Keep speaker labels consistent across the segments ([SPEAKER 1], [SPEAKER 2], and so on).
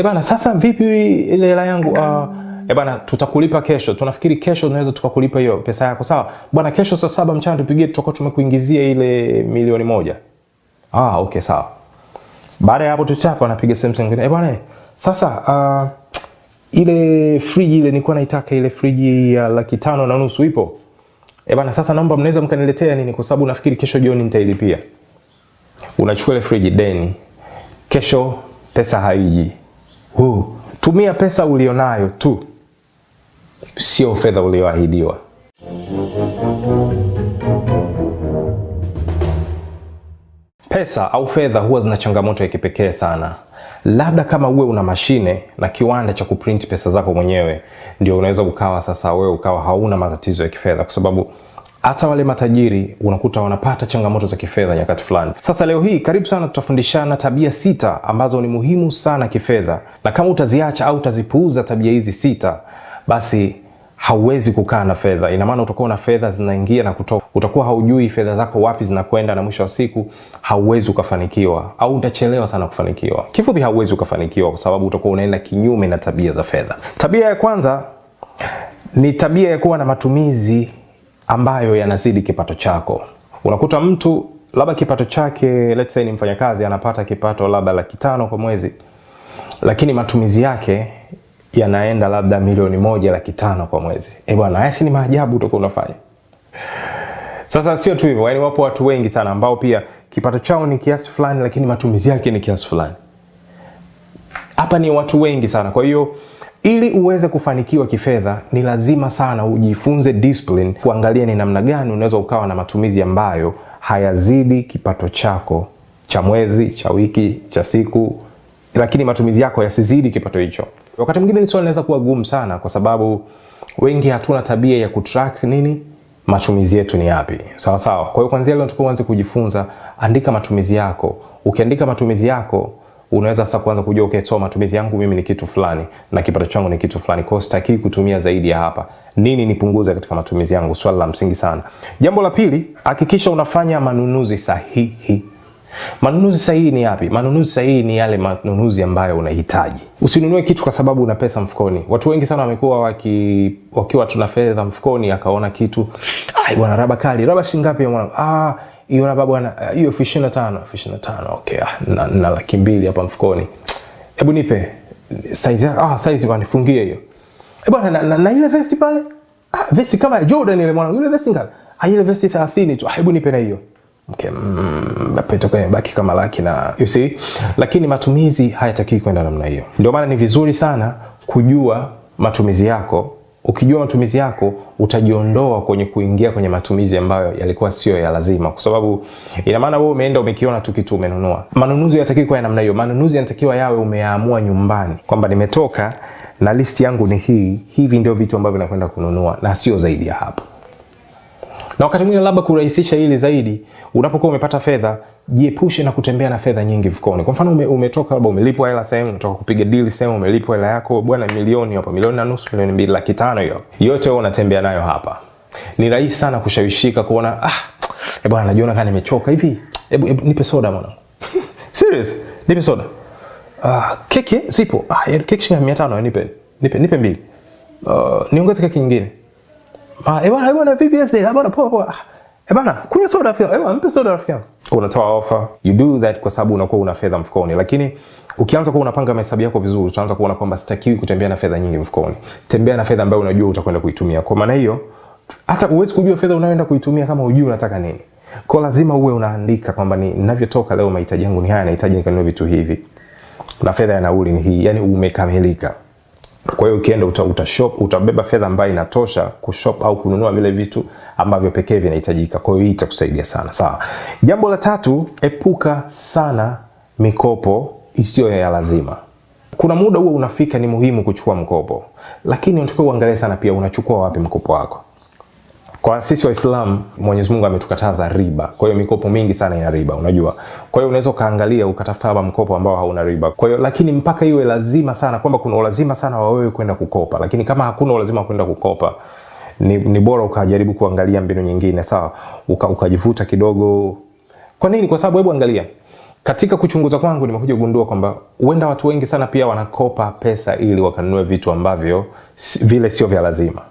[SPEAKER 1] bana, sasa vipi ile hela yangu? Bana, tutakulipa kesho. Tunafikiri kesho tunaweza tukakulipa hiyo pesa yako. Sawa bwana, kesho saa 7 mchana tupigie, tutakuwa tumekuingizia ile milioni 1. Okay, sawa. Baada ya hapo tuchapa anapiga simu nyingine. Bwana, sasa ile friji ile nilikuwa naitaka, ile friji ya 5,500 ipo? Bwana, sasa naomba mnaweza mkaniletea nini, kwa sababu nafikiri kesho jioni nitailipia. Unachukua ile friji deni. Kesho pesa haiji. Tumia pesa ulionayo tu, sio fedha ulioahidiwa. Pesa au fedha huwa zina changamoto ya kipekee sana. Labda kama uwe una mashine na kiwanda cha kuprint pesa zako mwenyewe, ndio unaweza ukawa sasa wewe ukawa hauna matatizo ya kifedha, kwa sababu hata wale matajiri unakuta wanapata changamoto za kifedha nyakati fulani. Sasa leo hii karibu sana tutafundishana tabia 6 ambazo ni muhimu sana kifedha, na kama utaziacha au utazipuuza tabia hizi 6, basi hauwezi kukaa na fedha. Ina maana utakuwa na fedha zinaingia na kutoka, utakuwa haujui fedha zako wapi zinakwenda, na mwisho wa siku hauwezi ukafanikiwa au utachelewa sana kufanikiwa. Kifupi, hauwezi ukafanikiwa kwa sababu utakuwa unaenda kinyume na tabia za fedha. Tabia ya kwanza ni tabia ya kuwa na matumizi ambayo yanazidi kipato chako. Unakuta mtu labda kipato chake, let's say ni mfanyakazi, anapata kipato labda 500,000 kwa mwezi, lakini matumizi yake yanaenda labda milioni 1,500,000 kwa mwezi. Bwana, haya si ni maajabu utakuwa unafanya. Sasa sio tu hivyo, yaani wapo watu wengi sana ambao pia kipato chao ni kiasi fulani lakini matumizi yake ni kiasi fulani. Hapa ni watu wengi sana. Kwa hiyo ili uweze kufanikiwa kifedha ni lazima sana ujifunze discipline, kuangalia ni namna gani unaweza ukawa na matumizi ambayo hayazidi kipato chako cha mwezi, cha wiki, cha siku, lakini matumizi yako yasizidi kipato hicho. Wakati mwingine swali linaweza kuwa gumu sana kwa sababu wengi hatuna tabia ya kutrack nini matumizi yetu ni yapi. Sawa sawa. Kwa hiyo kwanza leo tunataka kuanza kujifunza, andika matumizi yako. Ukiandika matumizi yako, unaweza sasa kuanza kujua okay, so matumizi yangu mimi ni kitu fulani na kipato changu ni kitu fulani. Kwa hiyo sitaki kutumia zaidi ya hapa. Nini nipunguze katika matumizi yangu? Swali la msingi sana. Jambo la pili, hakikisha unafanya manunuzi sahihi. Manunuzi sahihi ni yapi? Manunuzi sahihi ni yale manunuzi ambayo unahitaji. Usinunue kitu kwa sababu una pesa mfukoni. Watu wengi sana wamekuwa wakiwa tuna fedha mfukoni, akaona kitu, bwana raba kali, raba shilingi ngapi mwanangu? Hiyo raba bwana, hiyo 25. Okay, na 200,000 hapa mfukoni. Hebu nipe size. Size bwana, nifungie hiyo. Bwana na ile vesti pale? Vesti kama Jordan ile mwanangu. Ile vesti ngapi? Ile vesti 30 tu. Hebu nipe na hiyo. Okay, pete kwa baki kama laki na you see, lakini matumizi hayataki kwenda namna hiyo. Ndio maana ni vizuri sana kujua matumizi yako. Ukijua matumizi yako, utajiondoa kwenye kuingia kwenye matumizi ambayo yalikuwa sio ya lazima, kwa sababu ina maana wewe umeenda umekiona tu kitu umenunua. Manunuzi hayataki kwa namna hiyo. Manunuzi yanatakiwa yawe umeamua nyumbani kwamba nimetoka na list yangu ni hii, hivi ndio vitu ambavyo nakwenda kununua na sio zaidi ya hapo. Na wakati mwingine labda kurahisisha hili zaidi, unapokuwa umepata fedha, jiepushe na kutembea na fedha nyingi mfukoni. Kwa mfano umetoka labda umelipwa hela sehemu, unataka kupiga deal sehemu, umelipwa hela yako bwana milioni hapa, 1,500,000, milioni 2,500,000 hiyo. Yote wewe unatembea nayo hapa. Ni rahisi sana kushawishika kuona bwana najiona kama nimechoka hivi. Hebu nipe soda mwanangu. Serious? Nipe soda. Keki zipo. Keki shilingi 500 nipe 2. Niongeze keki nyingine. Bwana VBS day, bwana poa. Bwana kunywa soda rafiki. Mpe soda rafiki yangu. Unatoa offer. You do that kwa sababu unakuwa una fedha mfukoni. Lakini ukianza kuwa unapanga mahesabu yako vizuri, utaanza kuona kwamba sitakiwi kutembea na fedha nyingi mfukoni. Tembea na fedha ambayo unajua utakwenda kuitumia. Kwa maana hiyo, hata uwezi kujua fedha unayoenda kuitumia kama hujui unataka nini. Kwa lazima uwe unaandika kwamba ninavyotoka leo mahitaji yangu ni haya, nahitaji nikanunue vitu hivi. Na fedha ya nauli ni hii. Yaani umekamilika. Kwa hiyo ukienda utashop, utabeba fedha ambayo inatosha kushop au kununua vile vitu ambavyo pekee vinahitajika. Kwa hiyo hii itakusaidia sana. Sawa. Jambo la 3, epuka sana mikopo isiyo ya lazima. Kuna muda huo unafika ni muhimu kuchukua mkopo, lakini unatakiwa uangalie sana pia unachukua wapi mkopo wako. Kwa sisi Waislamu, Mwenyezi Mungu ametukataza riba. Kwa hiyo mikopo mingi sana ina riba, unajua. Kwa hiyo unaweza kaangalia ukatafuta hapa mkopo ambao hauna riba. Kwa hiyo lakini mpaka iwe lazima sana kwamba kuna ulazima sana wa wewe kwenda kukopa. Lakini kama hakuna ulazima kwenda kukopa, ni bora ukajaribu kuangalia mbinu nyingine, sawa? Ukajivuta kidogo. Kwa nini? Kwa sababu hebu angalia. Katika kuchunguza kwangu nimekuja kugundua kwamba huenda watu wengi sana pia wanakopa pesa ili wakanunue vitu ambavyo vile sio vya lazima.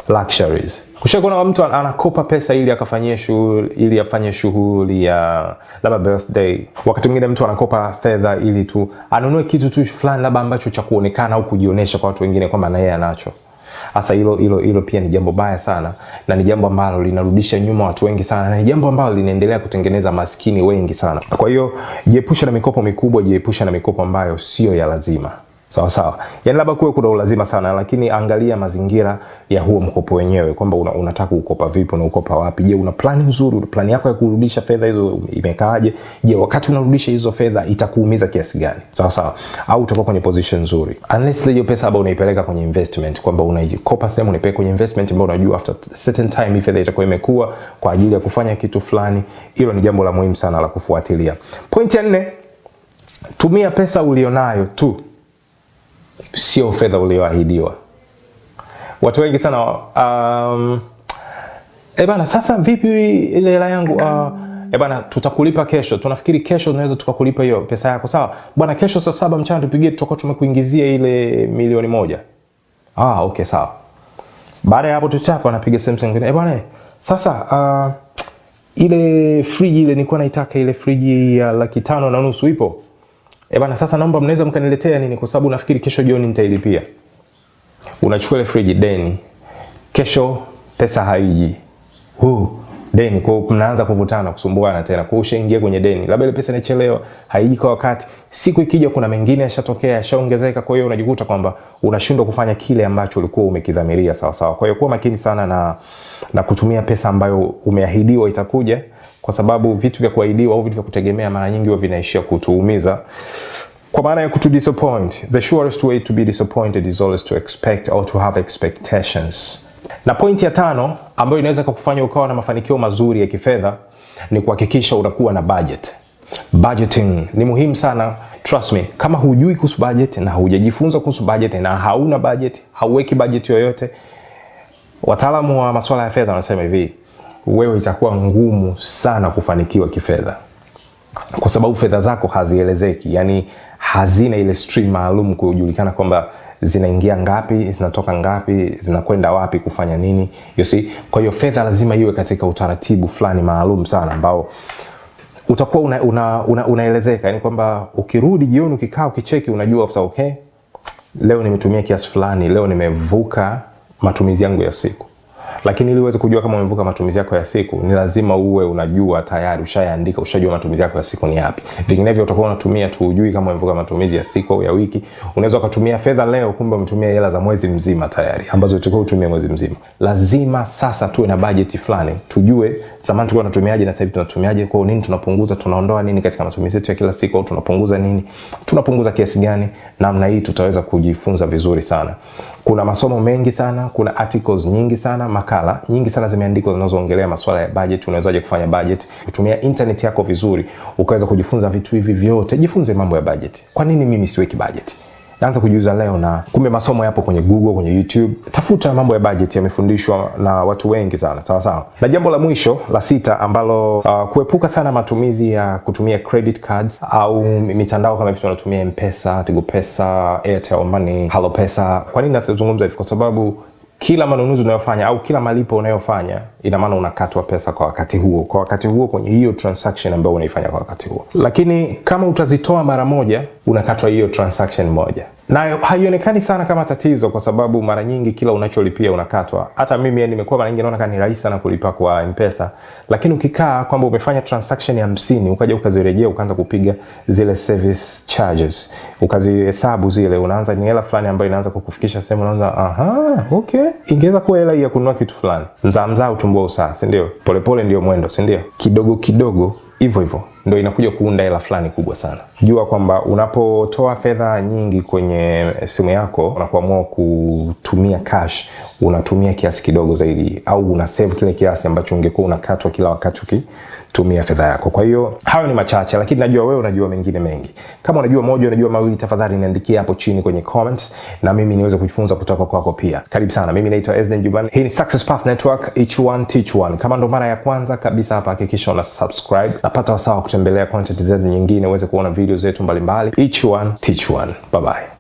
[SPEAKER 1] Luxuries. Kushakuwa mtu anakopa pesa ili akafanyie shughuli, ili afanye shughuli ya labda birthday. Wakati mwingine mtu anakopa fedha ili tu anunue kitu tu fulani labda ambacho cha kuonekana au kujionyesha kwa watu wengine kwamba na yeye anacho. Hasa hilo pia ni jambo baya sana, na ni jambo ambalo linarudisha nyuma watu wengi sana, na ni jambo ambalo linaendelea kutengeneza maskini wengi sana. Kwa hiyo jiepusha na mikopo mikubwa, jiepusha na mikopo ambayo sio ya lazima. Sawa. Yaani labda kuwe kuna ulazima sana, lakini angalia mazingira ya huo mkopo wenyewe kwamba unataka kukopa vipi na ukopa wapi. Je, una plani nzuri? Plani yako ya kurudisha fedha hizo imekaaje? Je, wakati unarudisha hizo fedha itakuumiza kiasi gani? Sawa. Au utakuwa kwenye position nzuri. Unless hiyo pesa ambayo unaipeleka kwenye investment, kwamba unaikopa sehemu unaipeleka kwenye investment ambayo unajua after certain time fedha itakuwa imekuwa kwa ajili ya kufanya kitu fulani. Hilo ni jambo la muhimu sana la kufuatilia. Point ya 4, tumia pesa ulionayo tu, sio fedha ulioahidiwa. Watu wengi sana bana, sasa vipi ile hela yangu? Bana, tutakulipa kesho. Tunafikiri kesho tunaweza tukakulipa hiyo pesa yako. Sawa bwana, kesho saa 7 mchana tupigie, tutakuwa tumekuingizia ile milioni 1. Okay, sawa. Baada ya hapo tuchapa napiga simu nyingine. Bwana, sasa ile friji ile nilikuwa naitaka, ile friji ya 5,500 ipo? Bana, sasa naomba mnaweza mkaniletea nini, kwa sababu nafikiri kesho jioni nitailipia. Unachukua ile friji, deni. Kesho pesa haiji. Deni, kwa mnaanza kuvutana, kusumbuana tena. Kwa ushaingia kwenye deni. Labda ile pesa inachelewa, haiji kwa wakati. Siku ikija kuna mengine yashatokea, yashaongezeka, kwa hiyo unajikuta kwamba unashindwa kufanya kile ambacho ulikuwa umekidhamiria. Sawa. Kwa hiyo kuwa makini sana na kutumia pesa ambayo umeahidiwa itakuja, kwa sababu vitu vya kuahidiwa au vitu vya kutegemea mara nyingi huwa vinaishia kutuumiza, kwa maana ya disappoint. The surest way to be disappointed is always to expect or to have expectations. Na point ya 5 ambayo inaweza kukufanya ukawa na mafanikio mazuri ya kifedha ni kuhakikisha unakuwa na budget. Budgeting ni muhimu sana. Trust me, kama hujui kuhusu budget na hujajifunza kuhusu budget na hauna budget, hauweki budget yoyote, wataalamu wa masuala ya fedha wanasema hivi, wewe itakuwa ngumu sana kufanikiwa kifedha, kwa sababu fedha zako hazielezeki. Yani hazina ile stream maalum kujulikana kwamba zinaingia ngapi, zinatoka ngapi, zinakwenda wapi, kufanya nini. You see? Kwa hiyo fedha lazima iwe katika utaratibu fulani maalum sana ambao utakuwa unaelezeka. Yani kwamba ukirudi jioni ukikaa ukicheki unajua sasa, okay, leo nimetumia kiasi fulani, leo nimevuka matumizi yangu ya siku. Lakini ili uweze kujua kama umevuka matumizi yako ya siku, ni lazima uwe unajua tayari, ushayaandika, ushajua matumizi yako ya siku ni yapi. Vinginevyo utakuwa unatumia tu, hujui kama umevuka matumizi ya siku au ya wiki. Unaweza kutumia fedha leo, kumbe umetumia hela za mwezi mzima tayari, ambazo utakuwa utumia mwezi mzima. Lazima sasa tuwe na budget fulani, tujue zamani tulikuwa tunatumiaje na sasa hivi tunatumiaje, kwa nini tunapunguza, tunaondoa nini katika matumizi yetu ya kila siku, au tunapunguza nini, tunapunguza kiasi gani. Namna hii tutaweza kujifunza vizuri sana. Kuna masomo mengi sana, kuna articles nyingi sana, makala nyingi sana zimeandikwa zinazoongelea masuala ya budget. Unawezaje kufanya budget, kutumia internet yako vizuri, ukaweza kujifunza vitu hivi vyote. Jifunze mambo ya budget. Kwa nini mimi siweki budget? Anza kujiuliza leo, na kumbe masomo yapo kwenye Google, kwenye YouTube. Tafuta mambo ya budget, yamefundishwa na watu wengi sana. Sawa. Na jambo la mwisho la 6 ambalo kuepuka sana matumizi ya kutumia credit cards au mitandao kama vitu wanatumia M-Pesa, Tigo Pesa, Airtel Money, Halo Pesa. Kwa nini nazungumza hivi? Kwa sababu kila manunuzi unayofanya au kila malipo unayofanya ina maana unakatwa pesa kwa wakati huo kwenye hiyo transaction ambayo unaifanya kwa wakati huo. Lakini kama utazitoa mara moja, unakatwa hiyo transaction moja. Na haionekani sana kama tatizo, kwa sababu mara nyingi kila unacholipia unakatwa. Hata mimi nimekuwa mara nyingi naona kama ni rahisi sana kulipa kwa M-Pesa, lakini ukikaa kwamba umefanya transaction ya 50 ukaja ukazirejea ukaanza kupiga zile service charges, ukazihesabu zile, unaanza ni hela fulani ambayo inaanza kukufikisha sehemu, unaanza okay, ingeweza kuwa hela ya kununua kitu fulani. Mzaa utumbua usaa, si ndio? Polepole ndio mwendo, si ndio? Kidogo kidogo hivyo ndio inakuja kuunda hela fulani kubwa sana. Jua kwamba unapotoa fedha nyingi kwenye simu yako, unapoamua kutumia cash, unatumia kiasi kidogo zaidi, au una save kile kiasi ambacho ungekuwa unakatwa kila wakati tumia fedha yako. Kwa hiyo hayo ni machache, lakini najua wewe unajua mengine mengi. Kama unajua moja, unajua mawili, tafadhali niandikie hapo chini kwenye comments na mimi niweze kujifunza kutoka kwako pia. Karibu sana. Mimi naitwa Ezden Jumane. Hii ni Success Path Network, each one teach one. Kama ndo mara ya kwanza kabisa hapa, hakikisha una subscribe. Napata wasaa kutembelea content zetu nyingine uweze kuona video zetu mbalimbali. Each one teach one. Bye bye.